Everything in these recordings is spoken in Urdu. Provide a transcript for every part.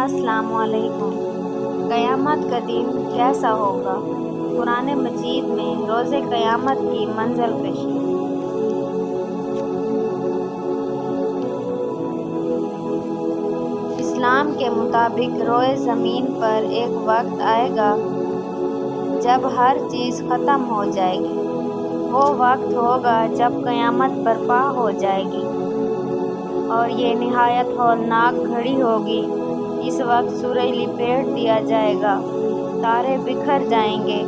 السلام علیکم۔ قیامت کا دن کیسا ہوگا؟ قرآن مجید میں روز قیامت کی منزل کشی۔ اسلام کے مطابق روئے زمین پر ایک وقت آئے گا جب ہر چیز ختم ہو جائے گی۔ وہ وقت ہوگا جب قیامت برپا ہو جائے گی اور یہ نہایت ہولناک گھڑی ہوگی۔ اس وقت سورج لپیٹ دیا جائے گا، تارے بکھر جائیں گے،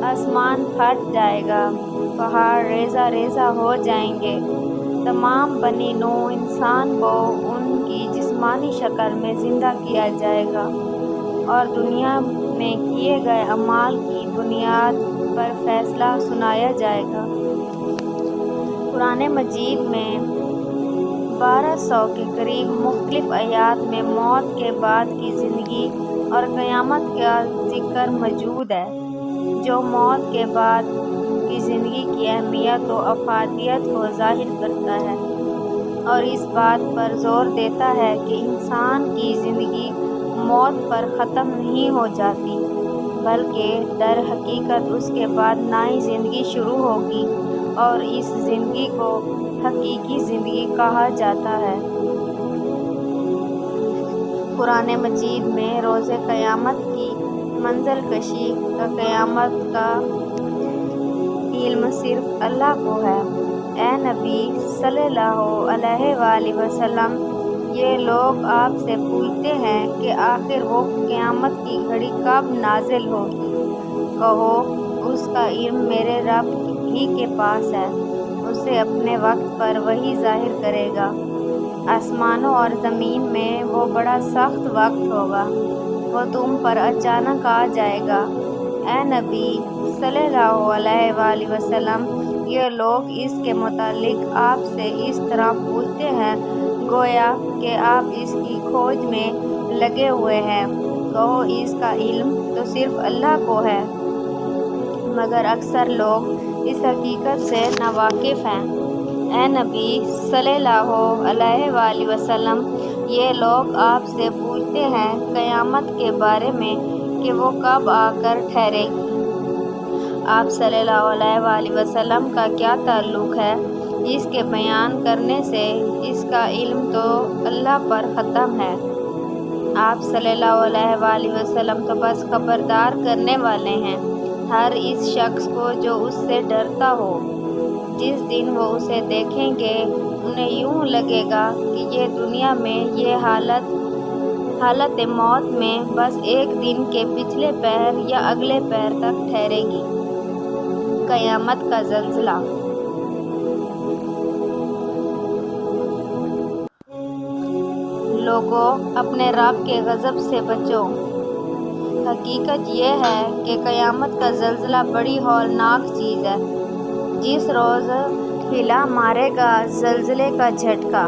آسمان پھٹ جائے گا، پہاڑ ریزہ ریزہ ہو جائیں گے، تمام بنی نوع انسان کو ان کی جسمانی شکل میں زندہ کیا جائے گا اور دنیا میں کیے گئے اعمال کی بنیاد پر فیصلہ سنایا جائے گا۔ قرآن مجید میں 1200 کے قریب مختلف آیات میں موت کے بعد کی زندگی اور قیامت کا ذکر موجود ہے، جو موت کے بعد کی زندگی کی اہمیت و افادیت کو ظاہر کرتا ہے اور اس بات پر زور دیتا ہے کہ انسان کی زندگی موت پر ختم نہیں ہو جاتی، بلکہ در حقیقت اس کے بعد نئی زندگی شروع ہوگی اور اس زندگی کو حقیقی زندگی کہا جاتا ہے۔ قرآن مجید میں روز قیامت کی منزل کشی کا قیامت کا علم صرف اللہ کو ہے۔ اے نبی صلی اللہ علیہ وآلہ وسلم، یہ لوگ آپ سے پوچھتے ہیں کہ آخر وہ قیامت کی گھڑی کب نازل ہوگی؟ کہو، اس کا علم میرے رب ہی کے پاس ہے، اسے اپنے وقت پر وہی ظاہر کرے گا۔ آسمانوں اور زمین میں وہ بڑا سخت وقت ہوگا، وہ تم پر اچانک آ جائے گا۔ اے نبی صلی اللہ علیہ وآلہ وسلم، یہ لوگ اس کے متعلق آپ سے اس طرح پوچھتے ہیں گویا کہ آپ اس کی کھوج میں لگے ہوئے ہیں۔ کہو، اس کا علم تو صرف اللہ کو ہے، مگر اکثر لوگ اس حقیقت سے ناواقف ہیں۔ اے نبی صلی اللہ علیہ وآلہ وسلم، یہ لوگ آپ سے پوچھتے ہیں قیامت کے بارے میں کہ وہ کب آ کر ٹھہرے گی۔ آپ صلی اللہ علیہ وآلہ وسلم کا کیا تعلق ہے اس کے بیان کرنے سے؟ اس کا علم تو اللہ پر ختم ہے۔ آپ صلی اللہ علیہ وآلہ وسلم تو بس خبردار کرنے والے ہیں ہر اس شخص کو جو اس سے ڈرتا ہو۔ جس دن وہ اسے دیکھیں گے، انہیں یوں لگے گا کہ یہ دنیا میں یہ حالت موت میں بس ایک دن کے پچھلے پہر یا اگلے پہر تک ٹھہرے گی۔ قیامت کا زلزلہ۔ لوگو، اپنے رب کے غضب سے بچو۔ حقیقت یہ ہے کہ قیامت کا زلزلہ بڑی ہولناک چیز ہے۔ جس روز ہلا مارے گا زلزلے کا جھٹکا،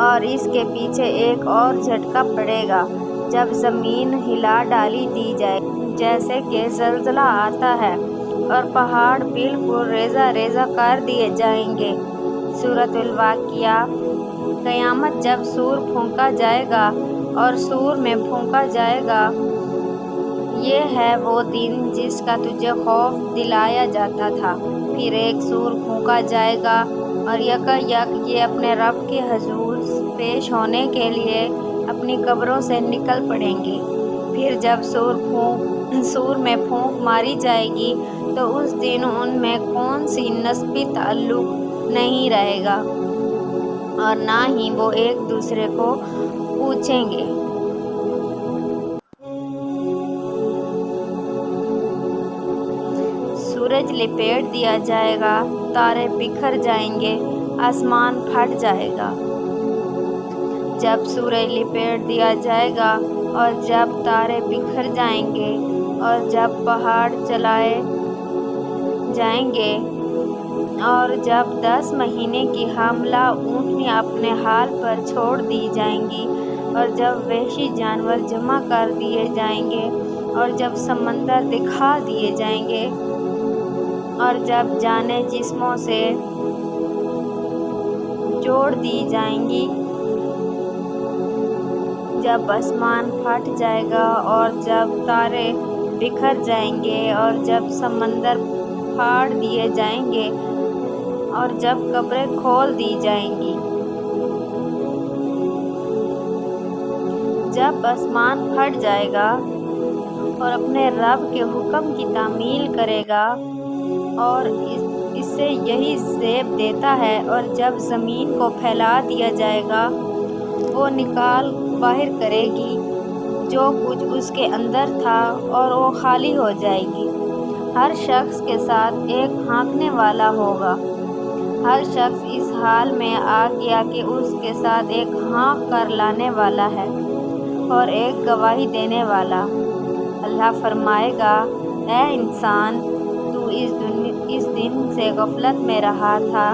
اور اس کے پیچھے ایک اور جھٹکا پڑے گا جب زمین ہلا ڈالی دی جائے گی، جیسے کہ زلزلہ آتا ہے اور پہاڑ بالکل ریزہ ریزہ کر دیے جائیں گے۔ سورۃ الواقعہ۔ قیامت جب سور پھونکا جائے گا اور سور میں پھونکا جائے گا، یہ ہے وہ دن جس کا تجھے خوف دلایا جاتا تھا۔ پھر ایک سور پھونکا جائے گا اور یکایک یہ اپنے رب کے حضور پیش ہونے کے لیے اپنی قبروں سے نکل پڑیں گے۔ پھر جب سور میں پھونک ماری جائے گی تو اس دن ان میں کون سی نسبی تعلق نہیں رہے گا اور نہ ہی وہ ایک دوسرے کو پوچھیں گے۔ سورج لپیٹ دیا جائے گا، تارے بکھر جائیں گے، آسمان پھٹ جائے گا۔ جب سورج لپیٹ دیا جائے گا اور جب تارے بکھر جائیں گے اور جب پہاڑ چلائے جائیں گے اور جب 10 مہینے کی حاملہ اونٹنیاں اپنے حال پر چھوڑ دی جائیں گی اور جب وحشی جانور جمع کر دیے جائیں گے اور جب سمندر دکھا دیے جائیں گے اور جب جانیں جسموں سے جوڑ دی جائیں گی، جب آسمان پھٹ جائے گا اور جب تارے بکھر جائیں گے اور جب سمندر پھاڑ دیے جائیں گے اور جب قبریں کھول دی جائیں گی۔ جب آسمان پھٹ جائے گا اور اپنے رب کے حکم کی تعمیل کرے گا اور اسے یہی زیب دیتا ہے، اور جب زمین کو پھیلا دیا جائے گا وہ نکال باہر کرے گی جو کچھ اس کے اندر تھا اور وہ خالی ہو جائے گی۔ ہر شخص کے ساتھ ایک ہانکنے والا ہوگا۔ ہر شخص اس حال میں آ گیا کہ اس کے ساتھ ایک ہانک کر لانے والا ہے اور ایک گواہی دینے والا۔ اللہ فرمائے گا، اے انسان، تو اس دن سے غفلت میں رہا تھا،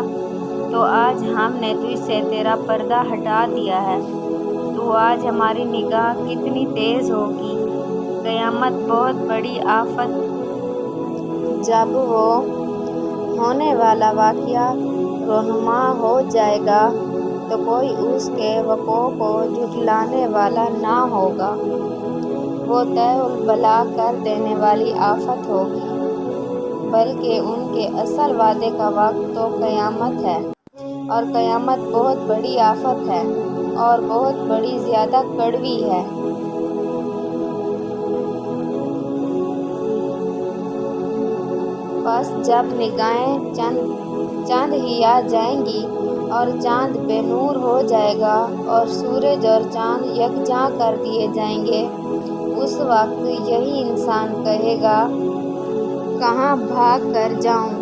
تو آج ہم نے تجھ سے تیرا پردہ ہٹا دیا ہے۔ تو آج ہماری نگاہ کتنی تیز ہوگی۔ قیامت بہت بڑی آفت۔ جب وہ ہونے والا واقعہ رونما ہو جائے گا تو کوئی اس کے وقوع کو جھٹلانے والا نہ ہوگا۔ وہ طے البلا کر دینے والی آفت ہوگی، بلکہ ان کے اصل وعدے کا وقت تو قیامت ہے، اور قیامت بہت بڑی آفت ہے اور بہت بڑی زیادہ کڑوی ہے۔ بس جب نگاہیں چند ہی آ جائیں گی اور چاند بے نور ہو جائے گا اور سورج اور چاند یکجاں کر دیے جائیں گے، اس وقت یہی انسان کہے گا، کہاں بھاگ کر جاؤں؟